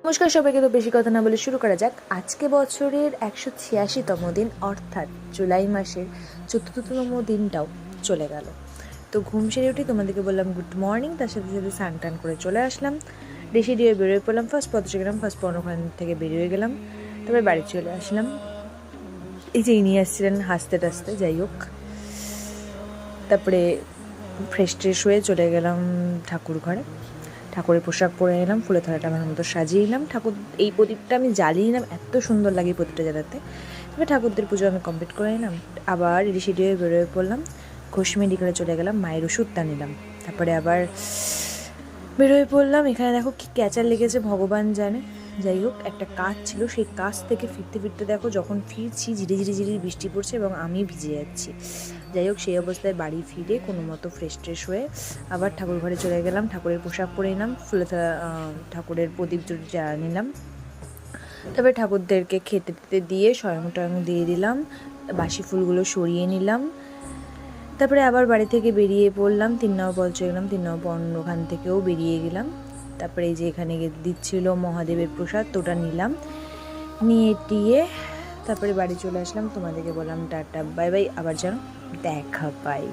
নমস্কার সবাইকে। তো বেশি কথা না বলে শুরু করা যাক। আজকে বছরের 186তম দিন, অর্থাৎ জুলাই মাসের ৪র্থতম দিনটাও চলে গেল। তো ঘুম সেরে উঠে তোমাদেরকে বললাম গুড মর্নিং, তার সাথে সাথে স্নান টান করে চলে আসলাম, রেডি দিয়ে বেরোয় পড়লাম। ফার্স্ট পথে গেলাম, ফার্স্ট ওখান থেকে বেরিয়ে গেলাম, তারপরে বাড়ি চলে আসলাম। এই যে নিয়ে আসছিলেন হাসতে টাসতে, যাই হোক। তারপরে ফ্রেশ ট্রেশ হয়ে চলে গেলাম ঠাকুর ঘরে, ঠাকুরের পোশাক পরে নিলাম, ফুলের থালাটা আমার মতো সাজিয়ে নিলাম। ঠাকুর এই প্রদীপটা আমি জ্বালিয়ে নিলাম, এত সুন্দর লাগে এই প্রদীপটা জ্বালাতে। তবে ঠাকুরদের পুজো আমি কমপ্লিট করে নিলাম, আবার রেডি হয়ে বেরোয় পড়লাম। ঘোষ মেডিকেলে চলে গেলাম, মায়ের ওষুধটা নিলাম, তারপরে আবার বেরোয় পড়লাম। এখানে দেখো কি ক্যাচার লেগেছে ভগবান জানে। যাই হোক, একটা কাজ ছিল, সেই কাজ থেকে ফিরতে ফিরতে দেখো যখন ফিরছি ঝিরি বৃষ্টি পড়ছে এবং আমি ভিজে যাচ্ছি। যাই হোক, সেই অবস্থায় বাড়ি ফিরে কোনো মতো ফ্রেশ ট্রেশ হয়ে আবার ঠাকুর ঘরে চলে গেলাম, ঠাকুরের পোশাক পরে নিলাম, ঠাকুরের প্রদীপ জ্বালা নিলাম। তারপরে ঠাকুরদেরকে খেতে টেতে দিয়ে স্বয়ং টয়ং দিয়ে দিলাম, বাসি ফুলগুলো সরিয়ে নিলাম। তারপরে আবার বাড়ি থেকে বেরিয়ে পড়লাম, 3 নম্বর চলে গেলাম, 3 নম্বর ওখান থেকেও বেরিয়ে গেলাম। তারপরে এই যে এখানে দিচ্ছিল মহাদেবের প্রসাদ, তো ওটা নিলাম, নিয়ে টিয়ে তারপরে বাড়ি চলে আসলাম। তোমাদেরকে বললাম টাটা বাই বাই, আবার যেন দেখা পাই।